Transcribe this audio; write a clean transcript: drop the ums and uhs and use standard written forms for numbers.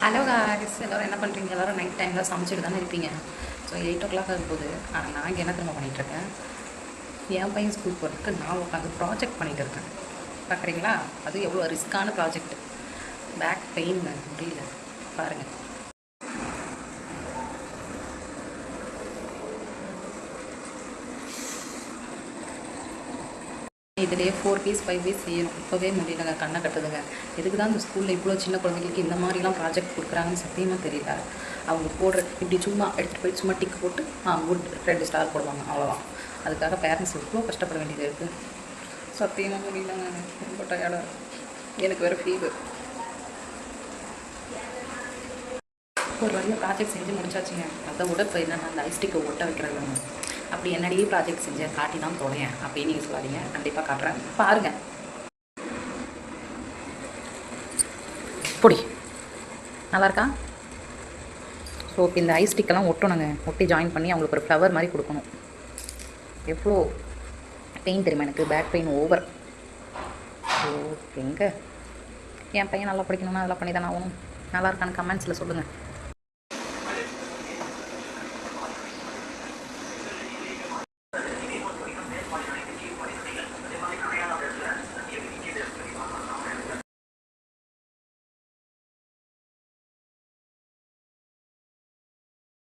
Hello guys, எல்லோரும் என்ன பண்ணுறீங்க? எல்லோரும் நைட் டைமில் சமைச்சிட்டு தானே இருப்பீங்க. ஸோ 8 o'clock ஆகும்போது நான் இங்கே என்ன திரும்ப பண்ணிகிட்ருக்கேன். என் பையன் ஸ்கூல் போகிறதுக்கு நான் உட்காந்து ப்ராஜெக்ட் பண்ணிகிட்டு இருக்கேன். பார்க்குறீங்களா? அது எவ்வளோ ரிஸ்க்கான ப்ராஜெக்ட். பேக் பெயின் முடியல பாருங்கள். இதிலேயே 4 பீஸ் 5 பீஸ் செய்யணும். இப்போவே முடியலங்க, கண்ணை கட்டுதுங்க. எதுக்கு தான் இந்த ஸ்கூலில் இவ்வளோ சின்ன குழந்தைங்களுக்கு இந்த மாதிரிலாம் ப்ராஜெக்ட் கொடுக்குறாங்கன்னு சத்தியமாக தெரியல. அவங்க போடுற இப்படி சும்மா எடுத்துகிட்டு போய் சும்மா டிக் போட்டு குட் 2 ஸ்டார் போடுவாங்க, அவ்வளோதான். அதுக்காக பேரண்ட்ஸ் இவ்வளோ கஷ்டப்பட வேண்டியது இருக்குது. சத்தியமாக முடியலங்க, ரொம்ப டயர்டாக இருக்குது. எனக்கு வேறு ஃபீவர். ஒரு வழியாக ப்ராஜெக்ட் செஞ்சு முடிச்சாச்சுங்க. அதை விட இப்போ என்னென்னா அந்த ஐஸ்டிக்கை ஒட்ட வைக்கிறாங்க. அப்படி என்னடியே ப்ராஜெக்ட் செஞ்சேன், காட்டி தான் தொலையேன் அப்படின்னு நீங்கள் சொல்லாதீங்க. கண்டிப்பாக காட்டுறேன், பாருங்கள். பொடி நல்லா இருக்கா? ஸோ இப்போ இந்த ஐஸ்டிக்கெல்லாம் ஒட்டணுங்க. ஒட்டி ஜாயின் பண்ணி அவங்களுக்கு ஒரு ஃப்ளவர் மாதிரி கொடுக்கணும். எவ்வளோ பெயின் தெரியுமா எனக்கு? Back pain over. ஸோ எங்கே என் பையன் நல்லா படிக்கணும்னா அதெல்லாம் பண்ணி தானே ஆகணும். நல்லா இருக்கான்னு கமெண்ட்ஸில் சொல்லுங்கள்.